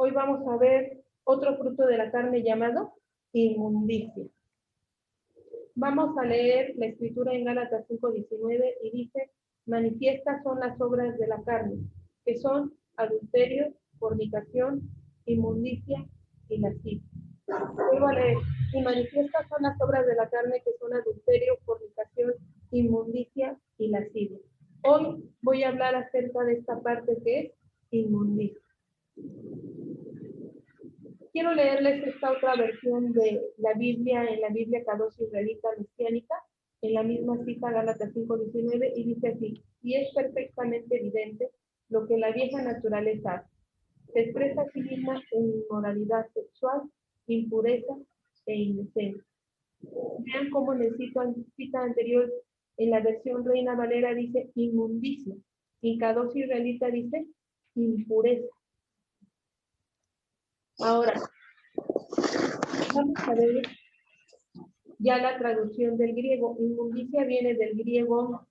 Hoy vamos a ver otro fruto de la carne llamado inmundicia. Vamos a leer la escritura en Gálatas 5:19 y dice: manifiestas son las obras de la carne, que son adulterio, fornicación, inmundicia y lascivia. Vuelvo a leer: y manifiestas son las obras de la carne, que son adulterio, fornicación, inmundicia y lascivia. Hoy voy a hablar acerca de esta parte que es inmundicia. Quiero leerles esta otra versión de la Biblia, en la Biblia Kadosh Israelita Mesiánica, en la misma cita Gálatas 5:19, y dice así: y es perfectamente evidente lo que la vieja naturaleza hace. Se expresa a sí misma en inmoralidad sexual, impureza e indecencia. Vean cómo en la cita anterior, en la versión Reina Valera dice inmundicia, en Kadosh Israelita dice impureza. Ahora, vamos a ver ya la traducción del griego. Inmundicia viene del griego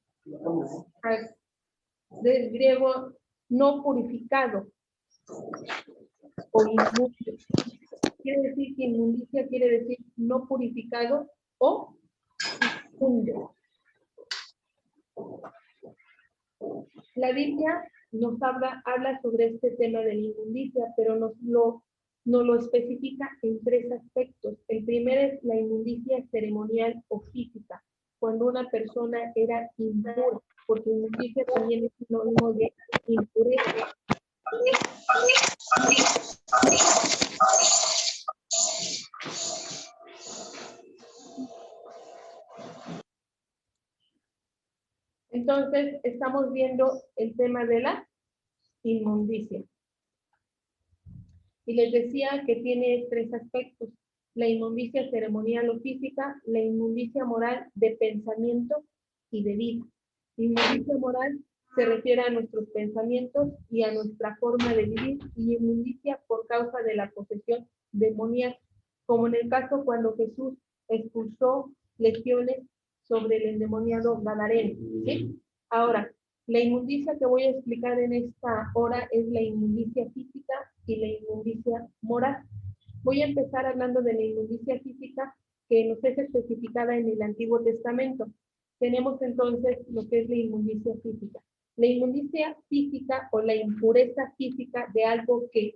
no purificado o inmundo. Quiere decir que inmundicia quiere decir no purificado o inmundo. La Biblia nos habla sobre este tema de la inmundicia, pero nos lo especifica en tres aspectos. El primero es la inmundicia ceremonial o física, cuando una persona era impura, porque inmundicia también es sinónimo de impureza. Entonces, estamos viendo el tema de la inmundicia. Y les decía que tiene tres aspectos: la inmundicia ceremonial o física, la inmundicia moral de pensamiento y de vida. La inmundicia moral se refiere a nuestros pensamientos y a nuestra forma de vivir, y inmundicia por causa de la posesión demoníaca, como en el caso cuando Jesús expulsó legiones sobre el endemoniado Gadareno, ¿sí? Ahora, la inmundicia que voy a explicar en esta hora es la inmundicia física y la inmundicia moral. Voy a empezar hablando de la inmundicia física, que nos es especificada en el Antiguo Testamento. Tenemos entonces lo que es la inmundicia física. La inmundicia física o la impureza física de algo que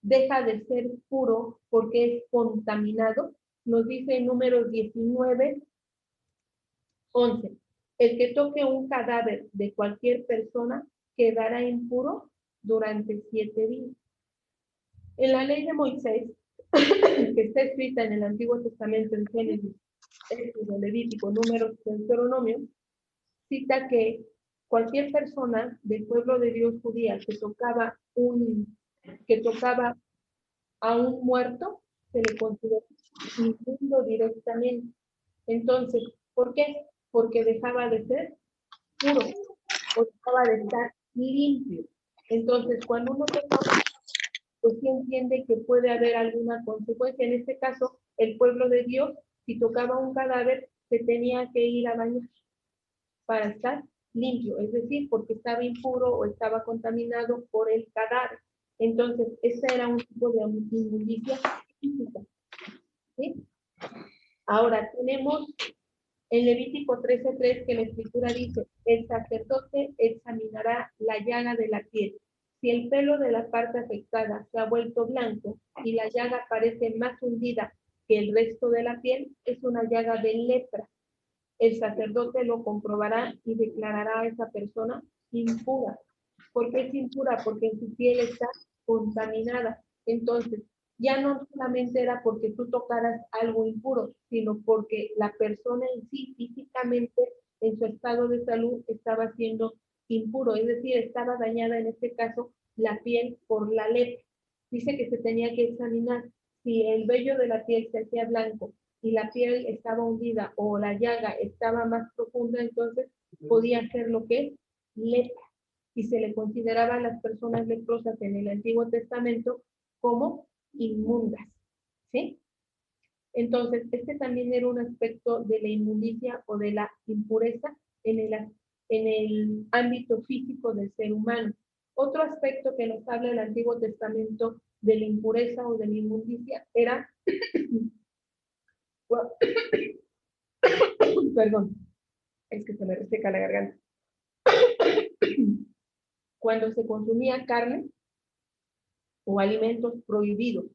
deja de ser puro porque es contaminado, nos dice en Números 19:11. El que toque un cadáver de cualquier persona quedará impuro durante 7 días. En la ley de Moisés, que está escrita en el Antiguo Testamento, en Génesis, Éxodo, Levítico, Números, Deuteronomio, cita que cualquier persona del pueblo de Dios judía que tocaba a un muerto, se le considera inmundo directamente. Entonces, ¿por qué? Porque dejaba de ser puro, o dejaba de estar limpio. Entonces, cuando uno toca, pues sí entiende que puede haber alguna consecuencia. En este caso, el pueblo de Dios, si tocaba un cadáver, se tenía que ir a bañar para estar limpio, es decir, porque estaba impuro o estaba contaminado por el cadáver. Entonces, ese era un tipo de inmundicia física, ¿sí? Ahora, tenemos en Levítico 13:3 que la Escritura dice: el sacerdote examinará la llaga de la piel. Si el pelo de la parte afectada se ha vuelto blanco y la llaga parece más hundida que el resto de la piel, es una llaga de lepra. El sacerdote lo comprobará y declarará a esa persona impura. ¿Por qué es impura? Porque en su piel está contaminada. Entonces, ya no solamente era porque tú tocaras algo impuro, sino porque la persona en sí, físicamente, en su estado de salud, estaba siendo impuro, es decir, estaba dañada en este caso la piel por la lepra. Dice que se tenía que examinar si el vello de la piel se hacía blanco y la piel estaba hundida o la llaga estaba más profunda, entonces podía ser lo que es lepra. Y se le consideraba a las personas leprosas en el Antiguo Testamento como inmundas, ¿sí? Entonces, este también era un aspecto de la inmundicia o de la impureza en el ámbito físico del ser humano. Otro aspecto que nos habla el Antiguo Testamento de la impureza o de la inmundicia era, perdón, es que se me reseca la garganta, cuando se consumía carne o alimentos prohibidos,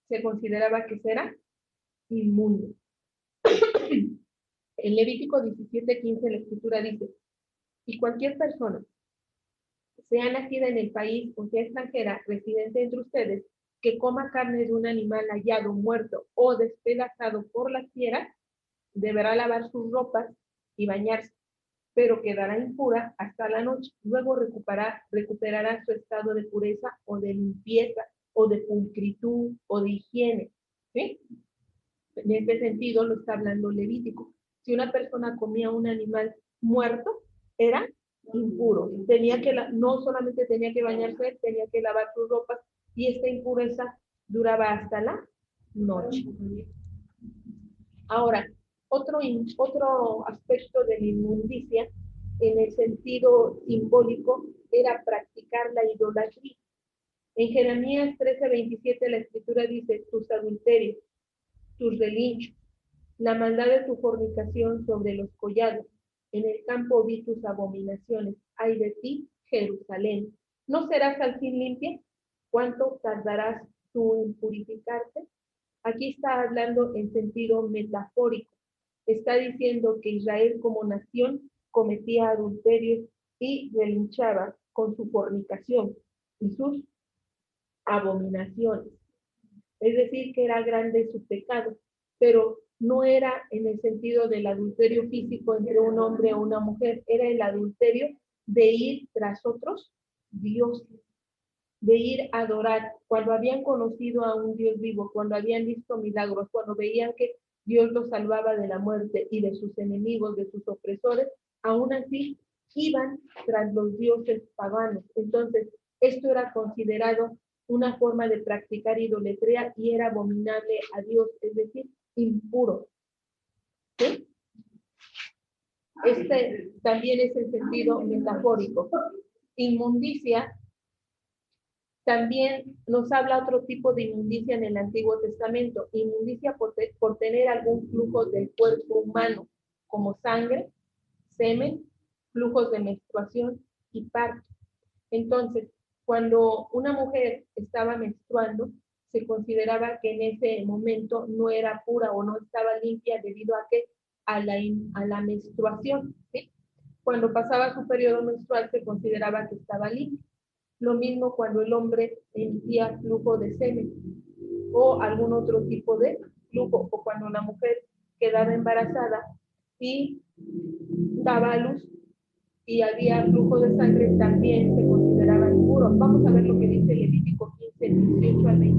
se consideraba que era inmundo. En Levítico 17:15 la Escritura dice, y cualquier persona, sea nacida en el país o sea extranjera, residente entre ustedes, que coma carne de un animal hallado muerto o despedazado por las fieras, deberá lavar sus ropas y bañarse, pero quedará impura hasta la noche. Luego recuperará su estado de pureza o de limpieza o de pulcritud o de higiene. ¿Sí? En este sentido lo está hablando Levítico. Si una persona comía un animal muerto, era impuro. No solamente tenía que bañarse, tenía que lavar sus ropas y esta impureza duraba hasta la noche. Ahora, otro aspecto de la inmundicia, en el sentido simbólico, era practicar la idolatría. En Jeremías 13:27 la Escritura dice, tus adulterios, tus relinchos, la maldad de tu fornicación sobre los collados. En el campo vi tus abominaciones. Ay de ti, Jerusalén. ¿No serás al fin limpia? ¿Cuánto tardarás tú en purificarte? Aquí está hablando en sentido metafórico. Está diciendo que Israel como nación cometía adulterios y relinchaba con su fornicación y sus abominaciones. Es decir, que era grande su pecado, pero no era en el sentido del adulterio físico entre un hombre o una mujer, era el adulterio de ir tras otros dioses, de ir a adorar. Cuando habían conocido a un Dios vivo, cuando habían visto milagros, cuando veían que Dios los salvaba de la muerte y de sus enemigos, de sus opresores, aún así iban tras los dioses paganos. Entonces, esto era considerado una forma de practicar idolatría y era abominable a Dios, es decir, impuro. ¿Sí? Este también es el sentido metafórico. Inmundicia también nos habla otro tipo de inmundicia en el Antiguo Testamento. Inmundicia por tener algún flujo del cuerpo humano, como sangre, semen, flujos de menstruación y parto. Entonces, cuando una mujer estaba menstruando, se consideraba que en ese momento no era pura o no estaba limpia debido a la menstruación. ¿Sí? Cuando pasaba su periodo menstrual, se consideraba que estaba limpia. Lo mismo cuando el hombre emitía flujo de semen o algún otro tipo de flujo, o cuando la mujer quedaba embarazada y daba a luz y había flujo de sangre, también se consideraba impuro. Vamos a ver lo que dice Levítico 15:18-24.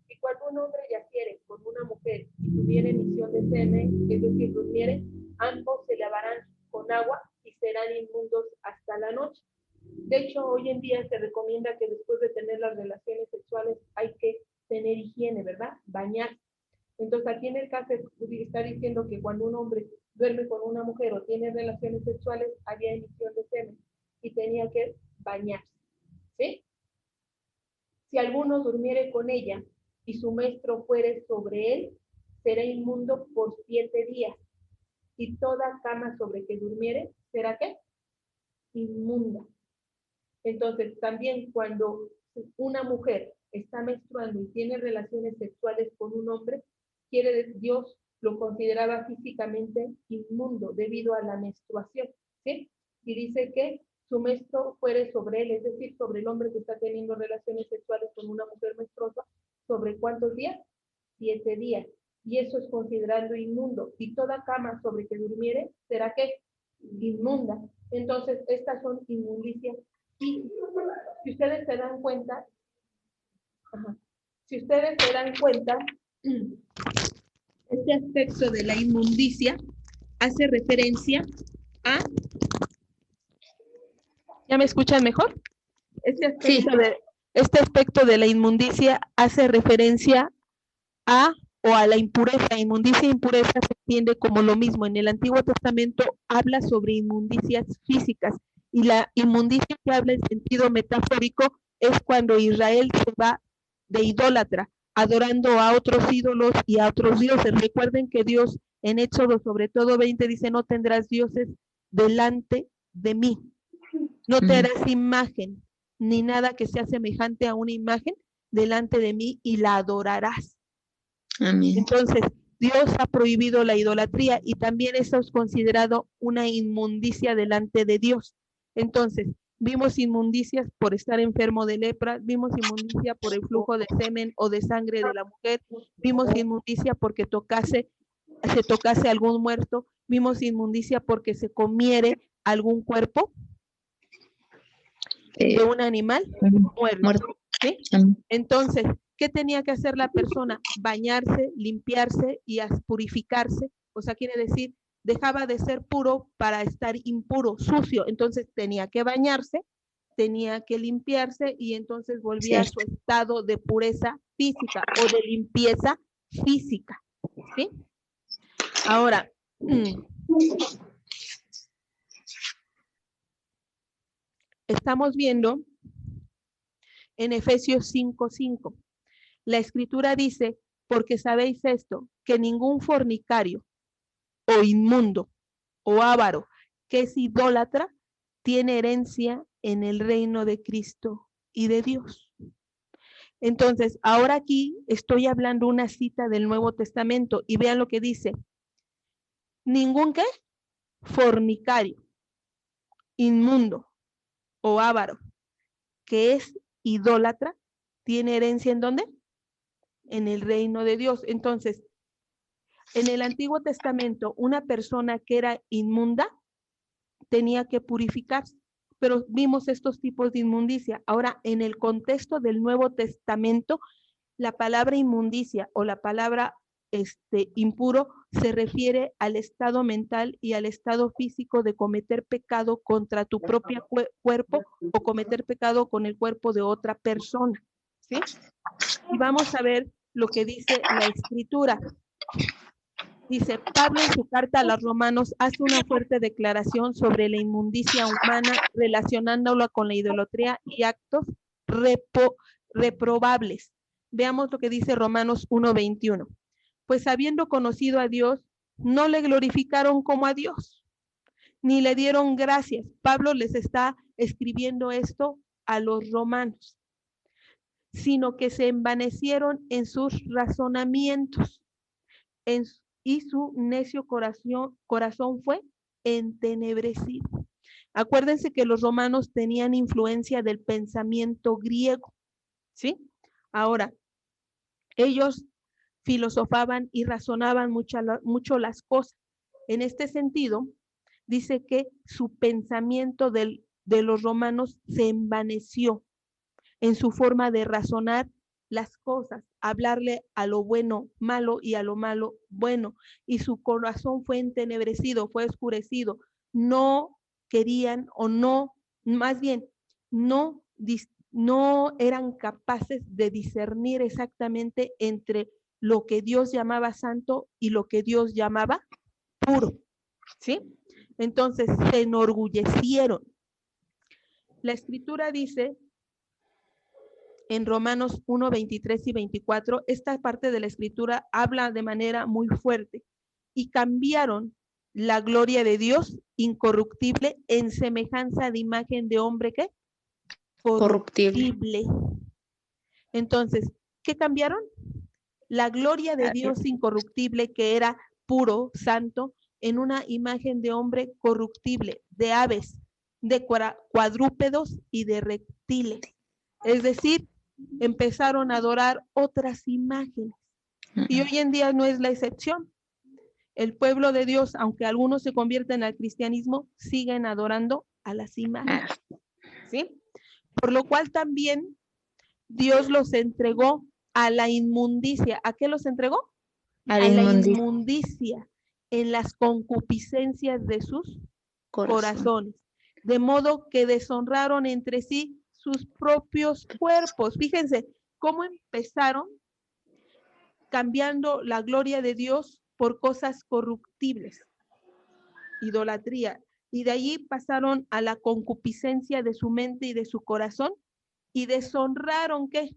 Y cuando un hombre yaciere con una mujer y tuviere emisión de semen, es decir, durmiere, ambos se lavarán con agua y serán inmundos hasta la noche. De hecho, hoy en día se recomienda que después de tener las relaciones sexuales hay que tener higiene, ¿verdad? Bañar. Entonces, aquí en el caso está diciendo que cuando un hombre duerme con una mujer o tiene relaciones sexuales, había emisión de semen y tenía que bañarse. ¿Sí? Si alguno durmiere con ella y su menstruo fuere sobre él, será inmundo por 7 días. Y toda cama sobre que durmiere, ¿será qué? Inmunda. Entonces, también cuando una mujer está menstruando y tiene relaciones sexuales con un hombre, Dios lo consideraba físicamente inmundo debido a la menstruación, ¿sí? Y dice que su menstruo fuere sobre él, es decir, sobre el hombre que está teniendo relaciones sexuales con una mujer menstruosa, ¿sobre cuántos días? 7 días. Y eso es considerando inmundo. Y toda cama sobre que durmiere, ¿será qué? Inmunda. Entonces, estas son inmundicias. Y si ustedes se dan cuenta, este aspecto de la inmundicia hace referencia a... ¿Ya me escuchan mejor? Este aspecto de la inmundicia hace referencia a la impureza. Inmundicia e impureza se entiende como lo mismo. En el Antiguo Testamento habla sobre inmundicias físicas Y la inmundicia que habla en sentido metafórico es cuando Israel se va de idólatra, adorando a otros ídolos y a otros dioses. Recuerden que Dios en Éxodo, sobre todo 20, dice, no tendrás dioses delante de mí. No te harás imagen, ni nada que sea semejante a una imagen delante de mí y la adorarás. Amén. Entonces, Dios ha prohibido la idolatría y también eso es considerado una inmundicia delante de Dios. Entonces, vimos inmundicias por estar enfermo de lepra, vimos inmundicia por el flujo de semen o de sangre de la mujer, vimos inmundicia porque se tocase algún muerto, vimos inmundicia porque se comiere algún cuerpo de un animal muerto. ¿Sí? Entonces, ¿qué tenía que hacer la persona? Bañarse, limpiarse y purificarse. O sea, quiere decir, dejaba de ser puro para estar impuro, sucio. Entonces tenía que bañarse, tenía que limpiarse y entonces volvía a su estado de pureza física o de limpieza física. ¿Sí? Ahora, estamos viendo en Efesios 5:5. La escritura dice, porque sabéis esto, que ningún fornicario o inmundo o avaro que es idólatra tiene herencia en el reino de Cristo y de Dios. Entonces, ahora aquí estoy hablando una cita del Nuevo Testamento y vean lo que dice. Ningún ¿qué? Fornicario, inmundo o avaro que es idólatra tiene herencia ¿en dónde? En el reino de Dios. Entonces, en el Antiguo Testamento, una persona que era inmunda tenía que purificarse, pero vimos estos tipos de inmundicia. Ahora, en el contexto del Nuevo Testamento, la palabra inmundicia o la palabra impuro se refiere al estado mental y al estado físico de cometer pecado contra tu propio cuerpo o cometer pecado con el cuerpo de otra persona. ¿Sí? Y vamos a ver lo que dice la Escritura. Dice, Pablo en su carta a los romanos hace una fuerte declaración sobre la inmundicia humana relacionándola con la idolatría y actos reprobables. Veamos lo que dice Romanos 1:21. Pues habiendo conocido a Dios, no le glorificaron como a Dios, ni le dieron gracias. Pablo les está escribiendo esto a los romanos, sino que se envanecieron en sus razonamientos, y su necio corazón fue entenebrecido. Acuérdense que los romanos tenían influencia del pensamiento griego, ¿sí? Ahora, ellos filosofaban y razonaban mucho las cosas. En este sentido, dice que su pensamiento de los romanos se envaneció en su forma de razonar las cosas, hablarle a lo bueno malo y a lo malo bueno, y su corazón fue entenebrecido, fue oscurecido. No querían o no, más bien, no eran capaces de discernir exactamente entre lo que Dios llamaba santo y lo que Dios llamaba puro, ¿sí? Entonces se enorgullecieron. La escritura dice en Romanos 1, 23 y 24, esta parte de la escritura habla de manera muy fuerte. Y cambiaron la gloria de Dios incorruptible en semejanza de imagen de hombre, ¿qué? Corruptible. Entonces, ¿qué cambiaron? La gloria de Dios incorruptible, que era puro, santo, en una imagen de hombre corruptible, de aves, de cuadrúpedos y de reptiles. Es decir, empezaron a adorar otras imágenes. Y hoy en día no es la excepción. El pueblo de Dios, aunque algunos se convierten al cristianismo, siguen adorando a las imágenes. ¿Sí? Por lo cual también Dios los entregó a la inmundicia. ¿A qué los entregó? A la inmundicia en las concupiscencias de sus corazones. De modo que deshonraron entre sí sus propios cuerpos. Fíjense cómo empezaron cambiando la gloria de Dios por cosas corruptibles. Idolatría. y de allí pasaron a la concupiscencia de su mente y de su corazón, y deshonraron, ¿qué?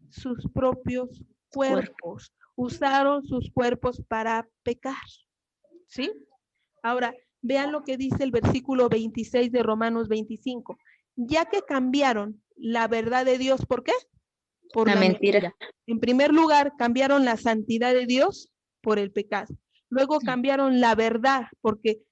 Sus propios cuerpos. Usaron sus cuerpos para pecar, ¿sí? Ahora, vean lo que dice el versículo 26 de Romanos 25. Ya que cambiaron la verdad de Dios, ¿por qué? Por la mentira. En primer lugar, cambiaron la santidad de Dios por el pecado. Luego cambiaron la verdad, porque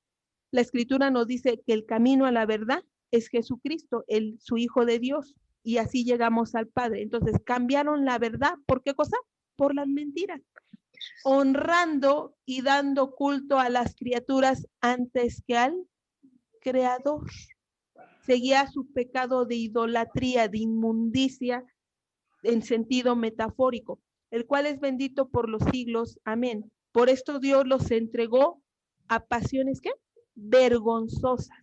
la Escritura nos dice que el camino a la verdad es Jesucristo, su Hijo de Dios, y así llegamos al Padre. Entonces, cambiaron la verdad, ¿por qué cosa? Por las mentiras, honrando y dando culto a las criaturas antes que al Creador. Seguía su pecado de idolatría, de inmundicia, en sentido metafórico, el cual es bendito por los siglos. Amén. Por esto Dios los entregó a pasiones, ¿qué? Vergonzosas.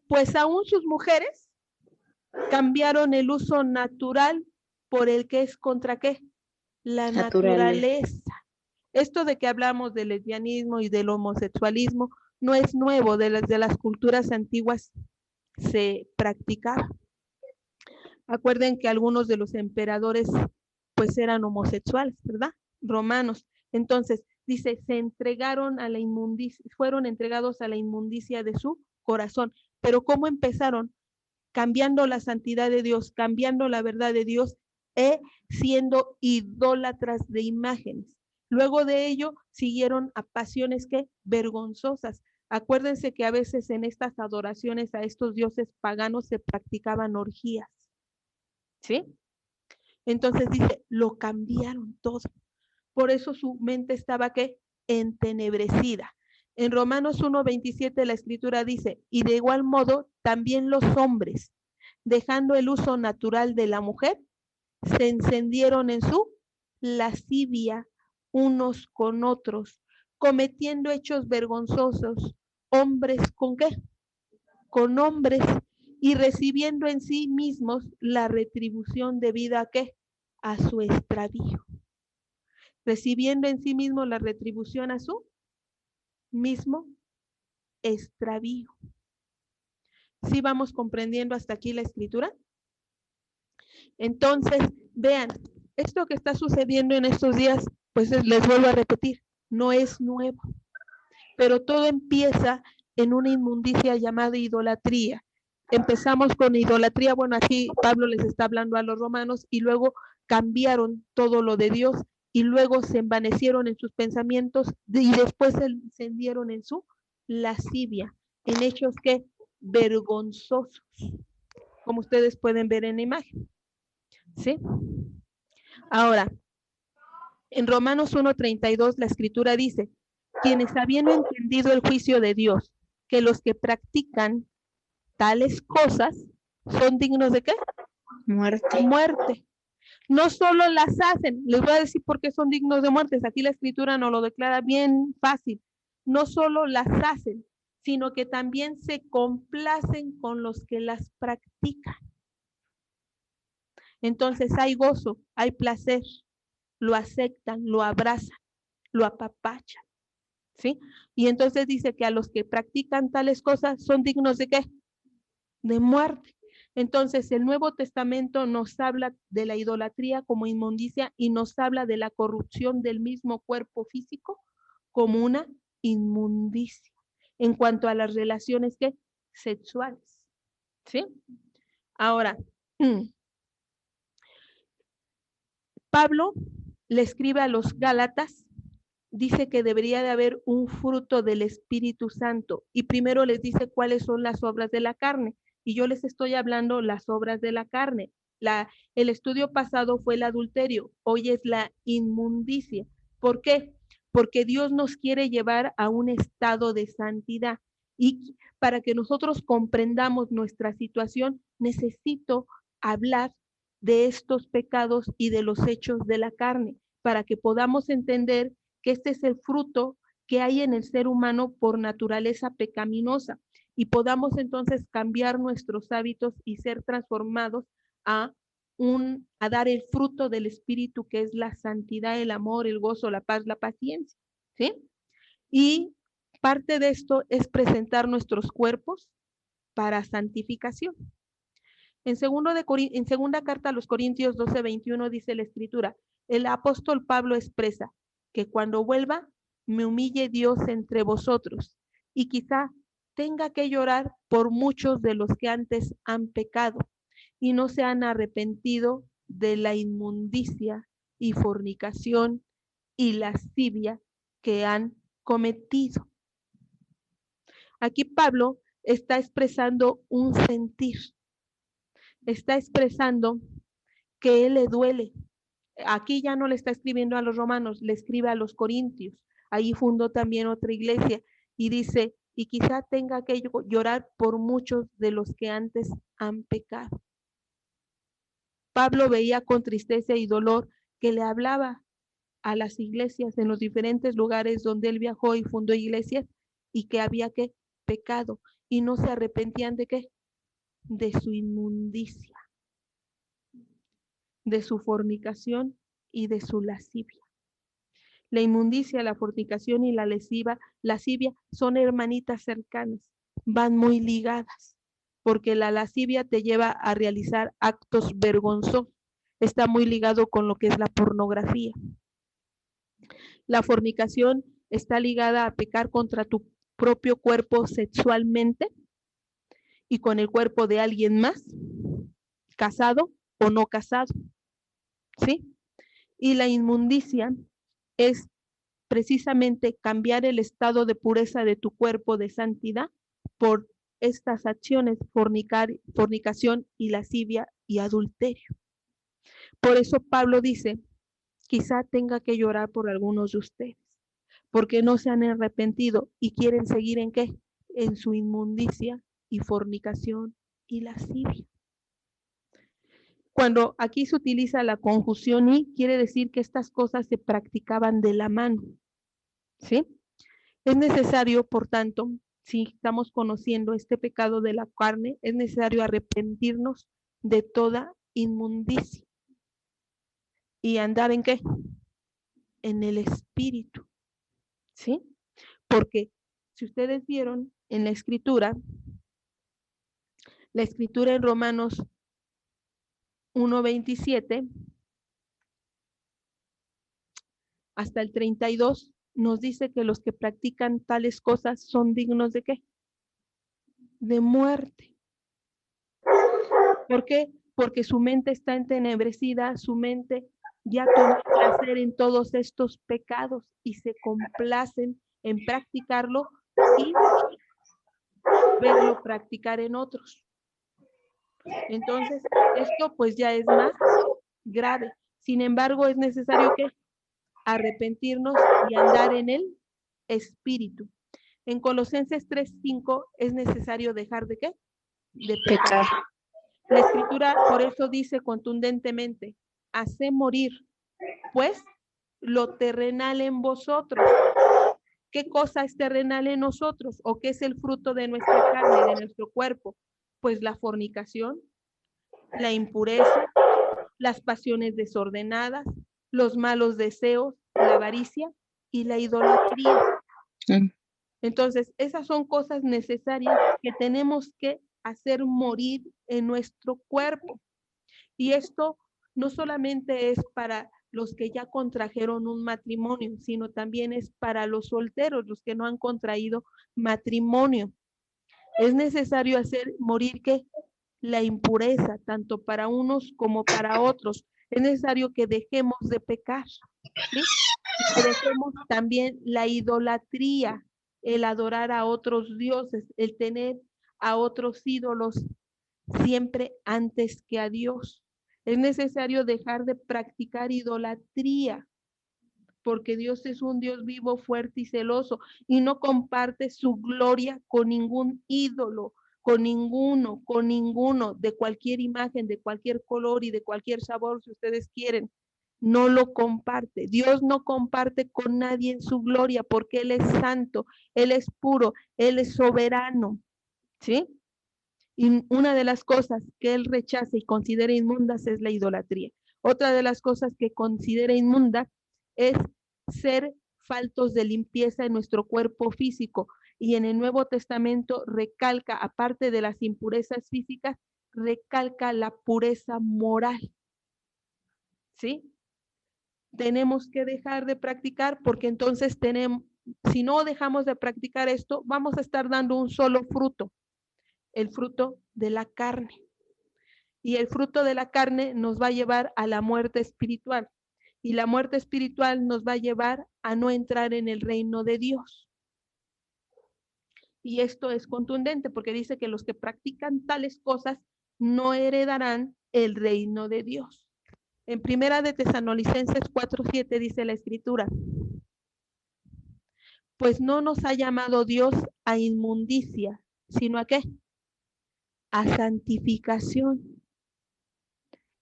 Pues aún sus mujeres cambiaron el uso natural por el que es contra qué? La naturaleza. Esto de que hablamos del lesbianismo y del homosexualismo no es nuevo, de las culturas antiguas se practicaba. Acuerden que algunos de los emperadores pues eran homosexuales, ¿verdad? Romanos. Entonces, dice, se entregaron a la inmundicia, fueron entregados a la inmundicia de su corazón. Pero ¿cómo empezaron? Cambiando la santidad de Dios, cambiando la verdad de Dios, siendo idólatras de imágenes. Luego de ello, siguieron a pasiones que vergonzosas. Acuérdense que a veces en estas adoraciones a estos dioses paganos se practicaban orgías. ¿Sí? Entonces dice, lo cambiaron todo. Por eso su mente estaba, ¿qué? Entenebrecida. En Romanos 1:27 la Escritura dice, y de igual modo también los hombres, dejando el uso natural de la mujer, se encendieron en su lascivia unos con otros, cometiendo hechos vergonzosos, hombres con ¿qué? Con hombres, y recibiendo en sí mismos la retribución debida a ¿qué? A su extravío. Recibiendo en sí mismo la retribución a su mismo extravío. ¿Sí vamos comprendiendo hasta aquí la Escritura? Entonces, vean, esto que está sucediendo en estos días, pues les vuelvo a repetir, no es nuevo, pero todo empieza en una inmundicia llamada idolatría. Empezamos con idolatría, bueno, así Pablo les está hablando a los romanos, y luego cambiaron todo lo de Dios, y luego se envanecieron en sus pensamientos, y después se encendieron en su lascivia, en hechos que vergonzosos, como ustedes pueden ver en la imagen. ¿Sí? Ahora, en Romanos 1:32 la Escritura dice, quienes habiendo entendido el juicio de Dios, que los que practican tales cosas son dignos de ¿qué? Muerte. Muerte. No solo las hacen, les voy a decir por qué son dignos de muerte. Aquí la Escritura nos lo declara bien fácil. No solo las hacen, sino que también se complacen con los que las practican. Entonces hay gozo, hay placer, lo aceptan, lo abrazan, lo apapachan, ¿sí? Y entonces dice que a los que practican tales cosas son dignos de ¿qué? De muerte. Entonces el Nuevo Testamento nos habla de la idolatría como inmundicia y nos habla de la corrupción del mismo cuerpo físico como una inmundicia en cuanto a las relaciones ¿qué? Sexuales, ¿sí? Ahora, Pablo le escribe a los Gálatas, dice que debería de haber un fruto del Espíritu Santo y primero les dice cuáles son las obras de la carne y yo les estoy hablando las obras de la carne. El estudio pasado fue el adulterio, hoy es la inmundicia. ¿Por qué? Porque Dios nos quiere llevar a un estado de santidad y para que nosotros comprendamos nuestra situación necesito hablar de estos pecados y de los hechos de la carne, para que podamos entender que este es el fruto que hay en el ser humano por naturaleza pecaminosa y podamos entonces cambiar nuestros hábitos y ser transformados a dar el fruto del Espíritu, que es la santidad, el amor, el gozo, la paz, la paciencia, ¿sí? Y Parte de esto es presentar nuestros cuerpos para santificación. En segunda carta a los Corintios 12:21 dice la Escritura, el apóstol Pablo expresa que cuando vuelva me humille Dios entre vosotros y quizá tenga que llorar por muchos de los que antes han pecado y no se han arrepentido de la inmundicia y fornicación y lascivia que han cometido. Aquí Pablo está expresando un sentir, está expresando que él le duele. Aquí ya no le está escribiendo a los romanos, le escribe a los corintios. Ahí fundó también otra iglesia y dice, y quizá tenga que llorar por muchos de los que antes han pecado. Pablo veía con tristeza y dolor que le hablaba a las iglesias en los diferentes lugares donde él viajó y fundó iglesias y que había que pecado y no se arrepentían de qué, de su inmundicia, de su fornicación y de su lascivia. La inmundicia, la fornicación y la lascivia son hermanitas cercanas, van muy ligadas, porque la lascivia te lleva a realizar actos vergonzosos, está muy ligado con lo que es la pornografía. La fornicación está ligada a pecar contra tu propio cuerpo sexualmente y con el cuerpo de alguien más, casado o no casado, ¿sí? Y la inmundicia es precisamente cambiar el estado de pureza de tu cuerpo de santidad por estas acciones, fornicación y lascivia y adulterio. Por eso Pablo dice, quizá tenga que llorar por algunos de ustedes, porque no se han arrepentido y quieren seguir ¿en qué? En su inmundicia y fornicación y lascivia. Cuando aquí se utiliza la conjunción y, quiere decir que estas cosas se practicaban de la mano, ¿sí? Es necesario, por tanto, si estamos conociendo este pecado de la carne, es necesario arrepentirnos de toda inmundicia y andar ¿en qué? En el espíritu, ¿sí? Porque si ustedes vieron en la escritura en Romanos 1:27 hasta el 32 nos dice que los que practican tales cosas son dignos ¿de qué? De muerte. ¿Por qué? Porque su mente está entenebrecida, su mente ya tomó placer en todos estos pecados y se complacen en practicarlo y verlo practicar en otros. Entonces, esto pues ya es más grave. Sin embargo, es necesario que arrepentirnos y andar en el espíritu. En Colosenses 3:5 es necesario dejar ¿de qué? De pecar. La escritura por eso dice contundentemente, hace morir, pues, lo terrenal en vosotros. ¿Qué cosa es terrenal en nosotros? ¿O qué es el fruto de nuestra carne, de nuestro cuerpo? Pues la fornicación, la impureza, las pasiones desordenadas, los malos deseos, la avaricia y la idolatría. Entonces, esas son cosas necesarias que tenemos que hacer morir en nuestro cuerpo. Y esto no solamente es para los que ya contrajeron un matrimonio, sino también es para los solteros, los que no han contraído matrimonio. Es necesario hacer morir ¿qué? La impureza, tanto para unos como para otros. Es necesario que dejemos de pecar, ¿sí? Y que dejemos también la idolatría, el adorar a otros dioses, el tener a otros ídolos siempre antes que a Dios. Es necesario dejar de practicar idolatría, porque Dios es un Dios vivo, fuerte y celoso, y no comparte su gloria con ningún ídolo, con ninguno, de cualquier imagen, de cualquier color y de cualquier sabor, si ustedes quieren. No lo comparte. Dios no comparte con nadie en su gloria, porque Él es santo, Él es puro, Él es soberano, ¿sí? Y una de las cosas que Él rechaza y considera inmundas es la idolatría. Otra de las cosas que considera inmunda es ser faltos de limpieza en nuestro cuerpo físico. Y en el Nuevo Testamento recalca, aparte de las impurezas físicas, recalca la pureza moral. ¿Sí? Tenemos que dejar de practicar porque entonces si no dejamos de practicar esto, vamos a estar dando un solo fruto, el fruto de la carne. Y el fruto de la carne nos va a llevar a la muerte espiritual. Y la muerte espiritual nos va a llevar a no entrar en el reino de Dios. Y esto es contundente porque dice que los que practican tales cosas no heredarán el reino de Dios. En Primera de Tesalonicenses 4:7 dice la Escritura: pues no nos ha llamado Dios a inmundicia, sino ¿a qué? A santificación.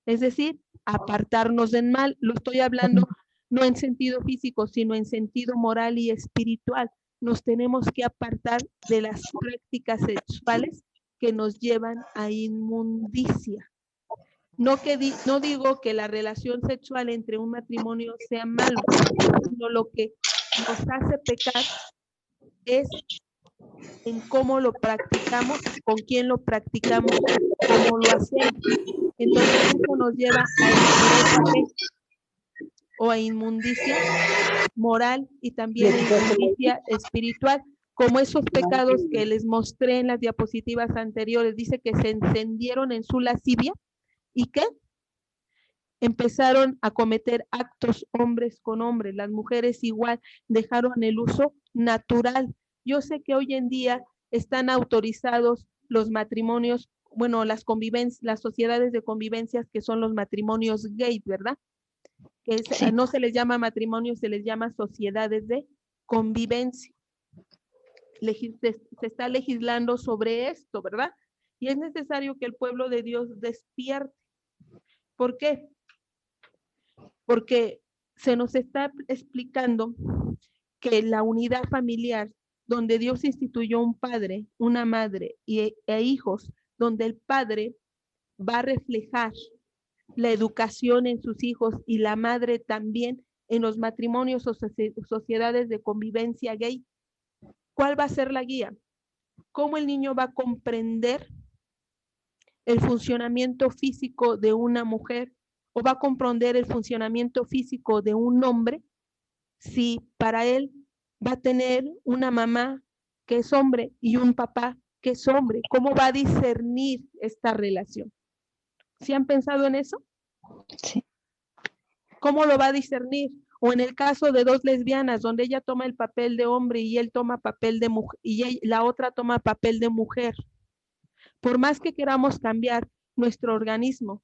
Es decir, apartarnos del mal. Lo estoy hablando no en sentido físico, sino en sentido moral y espiritual. Nos tenemos que apartar de las prácticas sexuales que nos llevan a inmundicia. No digo que la relación sexual entre un matrimonio sea malo, sino lo que nos hace pecar es en cómo lo practicamos, con quién lo practicamos, cómo lo hacemos. Entonces eso nos lleva a inmundicia moral y también a inmundicia espiritual, como esos pecados que les mostré en las diapositivas anteriores. Dice que se encendieron en su lascivia y que empezaron a cometer actos hombres con hombres. Las mujeres igual dejaron el uso natural. Yo sé que hoy en día están autorizados los matrimonios, bueno, las sociedades de convivencias que son los matrimonios gay, ¿verdad? Que sí. No se les llama matrimonio, se les llama sociedades de convivencia. Se está legislando sobre esto, ¿verdad? Y es necesario que el pueblo de Dios despierte. ¿Por qué? Porque se nos está explicando que la unidad familiar, donde Dios instituyó un padre, una madre e hijos, donde el padre va a reflejar la educación en sus hijos y la madre también en los matrimonios o sociedades de convivencia gay. ¿Cuál va a ser la guía? ¿Cómo el niño va a comprender el funcionamiento físico de una mujer o va a comprender el funcionamiento físico de un hombre si para él va a tener una mamá que es hombre y un papá que es hombre? ¿Cómo va a discernir esta relación? ¿Sí han pensado en eso? Sí. ¿Cómo lo va a discernir? O en el caso de dos lesbianas, donde ella toma el papel de hombre y él toma papel de mujer, y la otra toma papel de mujer. Por más que queramos cambiar nuestro organismo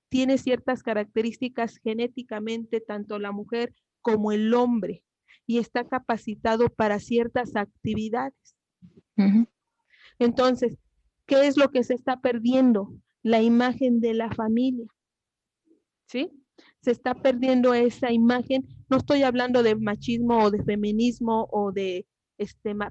tiene ciertas características genéticamente, tanto la mujer como el hombre, y está capacitado para ciertas actividades. Entonces, ¿qué es lo que se está perdiendo? La imagen de la familia. ¿Sí? Se está perdiendo esa imagen. No estoy hablando de machismo o de feminismo o de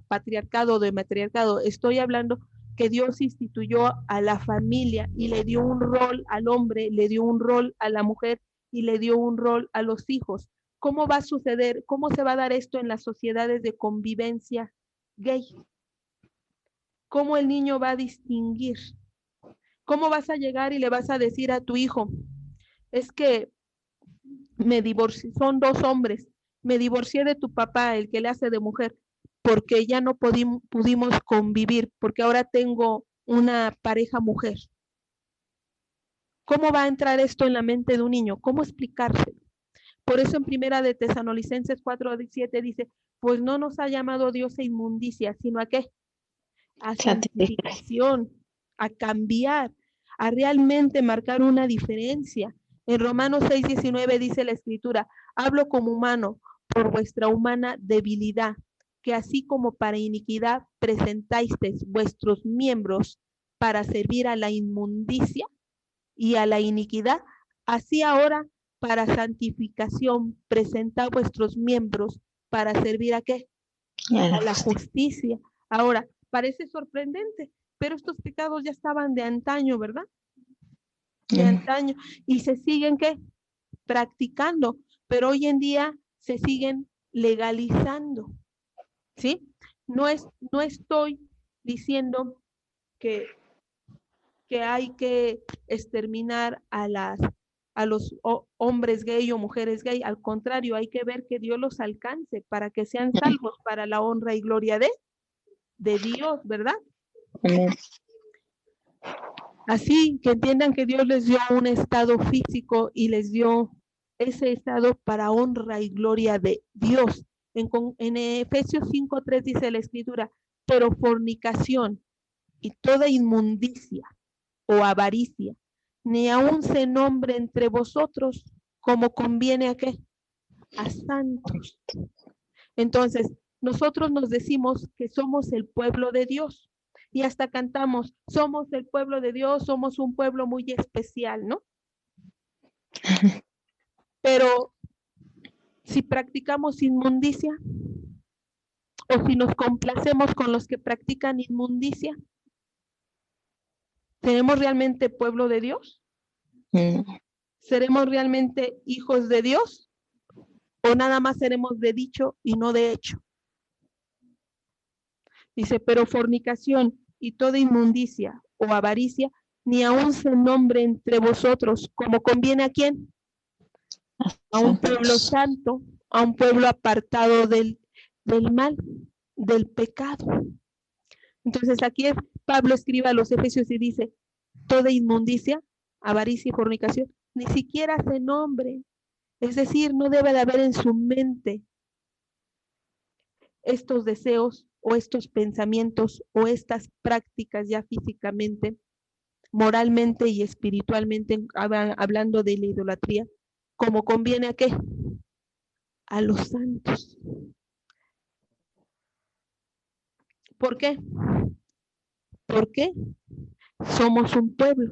patriarcado o de matriarcado. Estoy hablando que Dios instituyó a la familia y le dio un rol al hombre, le dio un rol a la mujer y le dio un rol a los hijos. ¿Cómo va a suceder? ¿Cómo se va a dar esto en las sociedades de convivencia gay? ¿Cómo el niño va a distinguir? ¿Cómo vas a llegar y le vas a decir a tu hijo, es que me divorcié, son dos hombres, me divorcié de tu papá, el que le hace de mujer, porque ya no pudimos convivir, porque ahora tengo una pareja mujer? ¿Cómo va a entrar esto en la mente de un niño? ¿Cómo explicárselo? Por eso en Primera de Tesalonicenses 4:7 dice, pues no nos ha llamado Dios a inmundicia, sino a ¿qué? A santificación, a cambiar, a realmente marcar una diferencia. En Romanos 6:19 dice la Escritura, hablo como humano por vuestra humana debilidad, que así como para iniquidad presentasteis vuestros miembros para servir a la inmundicia y a la iniquidad, así ahora para santificación presentad vuestros miembros para servir a ¿qué? A la justicia. Ahora, parece sorprendente, pero estos pecados ya estaban de antaño, ¿verdad? De antaño, y se siguen ¿qué? Practicando, pero hoy en día se siguen legalizando, ¿sí? No estoy diciendo que hay que exterminar a los hombres gay o mujeres gay. Al contrario, hay que ver que Dios los alcance para que sean salvos para la honra y gloria de Dios, ¿verdad? Amén. Así que entiendan que Dios les dio un estado físico y les dio ese estado para honra y gloria de Dios. En Efesios 5:3 dice la Escritura, pero fornicación y toda inmundicia o avaricia, ni aun se nombre entre vosotros como conviene a qué, a santos. Entonces, nosotros nos decimos que somos el pueblo de Dios y hasta cantamos, somos el pueblo de Dios, somos un pueblo muy especial, ¿no? Pero si practicamos inmundicia o si nos complacemos con los que practican inmundicia, ¿seremos realmente pueblo de Dios? ¿Seremos realmente hijos de Dios? ¿O nada más seremos de dicho y no de hecho? Dice, pero fornicación y toda inmundicia o avaricia, ni aun se nombre entre vosotros, como conviene a quién? A un pueblo santo, a un pueblo apartado del mal, del pecado. Entonces aquí Pablo escribe a los Efesios y dice, toda inmundicia, avaricia y fornicación, ni siquiera se nombre. Es decir, no debe de haber en su mente estos deseos o estos pensamientos o estas prácticas ya físicamente, moralmente y espiritualmente, hablando de la idolatría, como conviene a qué? A los santos. ¿Por qué? Porque somos un pueblo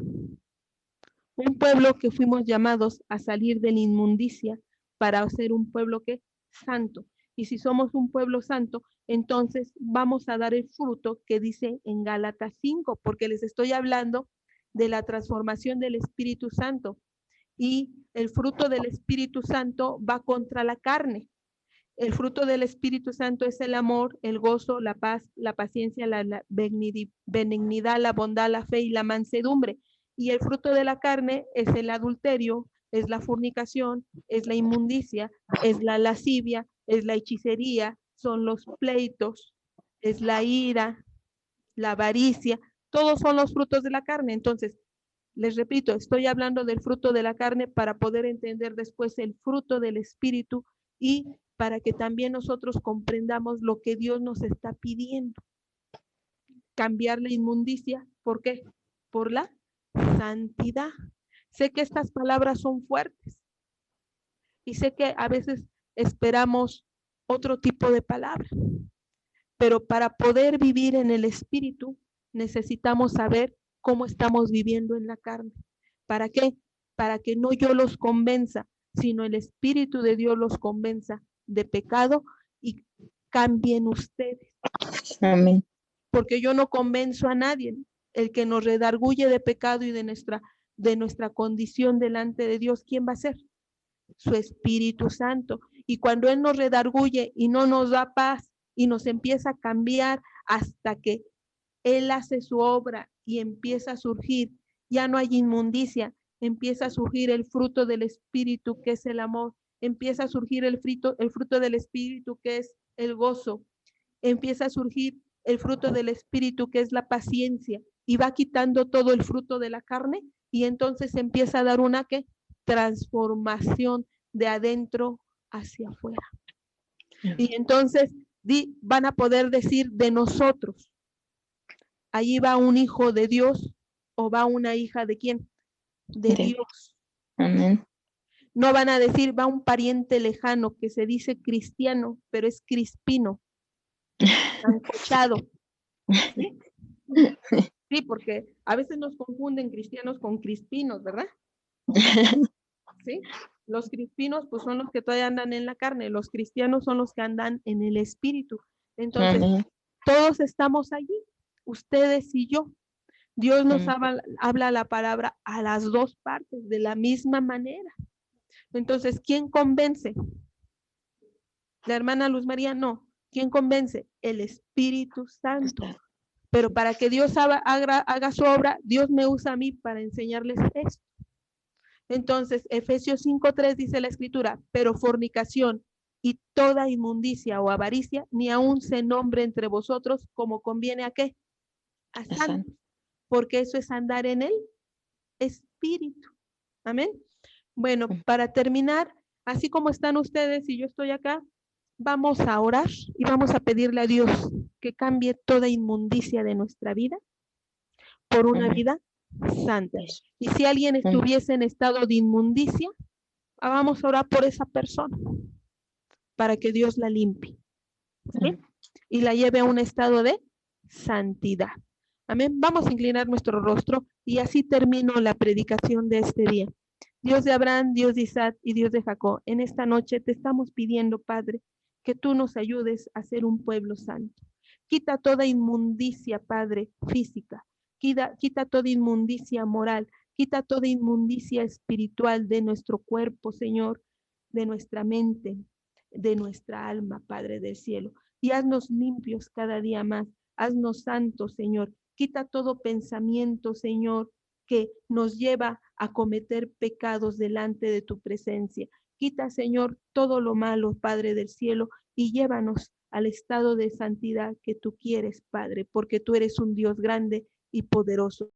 que fuimos llamados a salir de la inmundicia para ser un pueblo que santo. Y si somos un pueblo santo, entonces vamos a dar el fruto que dice en Gálatas 5, porque les estoy hablando de la transformación del Espíritu Santo. Y el fruto del Espíritu Santo va contra la carne. El fruto del Espíritu Santo es el amor, el gozo, la paz, la paciencia, la benignidad, la bondad, la fe y la mansedumbre. Y el fruto de la carne es el adulterio, es la fornicación, es la inmundicia, es la lascivia, es la hechicería, son los pleitos, es la ira, la avaricia. Todos son los frutos de la carne. Entonces, les repito, estoy hablando del fruto de la carne para poder entender después el fruto del Espíritu y para que también nosotros comprendamos lo que Dios nos está pidiendo. Cambiar la inmundicia, ¿por qué? Por la santidad. Sé que estas palabras son fuertes y sé que a veces esperamos otro tipo de palabra, pero para poder vivir en el Espíritu necesitamos saber cómo estamos viviendo en la carne. ¿Para qué? Para que no yo los convenza, sino el Espíritu de Dios los convenza de pecado y cambien ustedes. Amén. Porque yo no convenzo a nadie. El que nos redarguye de pecado y de nuestra condición delante de Dios, ¿quién va a ser? Su Espíritu Santo. Y cuando Él nos redarguye y no nos da paz y nos empieza a cambiar hasta que Él hace su obra y empieza a surgir, ya no hay inmundicia, empieza a surgir el fruto del Espíritu que es el amor, empieza a surgir el fruto del Espíritu que es el gozo, empieza a surgir el fruto del Espíritu que es la paciencia y va quitando todo el fruto de la carne y entonces empieza a dar una ¿qué? Transformación de adentro hacia afuera. Y entonces van a poder decir de nosotros, allí va un hijo de Dios o va una hija de ¿quién? De Dios. Amén. No van a decir va un pariente lejano que se dice cristiano, pero es crispino, ancochado. ¿Sí? Sí, porque a veces nos confunden cristianos con crispinos, ¿verdad? ¿Sí? Los crispinos pues son los que todavía andan en la carne, los cristianos son los que andan en el espíritu. Entonces, Amén. todos estamos allí, ustedes y yo. Dios nos habla la palabra a las dos partes de la misma manera. Entonces, ¿quién convence? La hermana Luz María, no. ¿Quién convence? El Espíritu Santo. Pero para que Dios haga su obra, Dios me usa a mí para enseñarles esto. Entonces, Efesios 5:3 dice la Escritura, pero fornicación y toda inmundicia o avaricia, ni aun se nombre entre vosotros como conviene a qué? A santos, porque eso es andar en el Espíritu. Amén. Bueno, para terminar, así como están ustedes y yo estoy acá, vamos a orar y vamos a pedirle a Dios que cambie toda inmundicia de nuestra vida por una vida santa. Y si alguien estuviese en estado de inmundicia, vamos a orar por esa persona para que Dios la limpie, ¿sí? Y la lleve a un estado de santidad. Amén. Vamos a inclinar nuestro rostro y así termino la predicación de este día. Dios de Abraham, Dios de Isaac y Dios de Jacob, en esta noche te estamos pidiendo, Padre, que tú nos ayudes a ser un pueblo santo. Quita toda inmundicia, Padre, física. Quita toda inmundicia moral. Quita toda inmundicia espiritual de nuestro cuerpo, Señor, de nuestra mente, de nuestra alma, Padre del cielo. Y haznos limpios cada día más. Haznos santos, Señor. Quita todo pensamiento, Señor, que nos lleva a cometer pecados delante de tu presencia. Quita, Señor, todo lo malo, Padre del cielo, y llévanos al estado de santidad que tú quieres, Padre, porque tú eres un Dios grande y poderoso.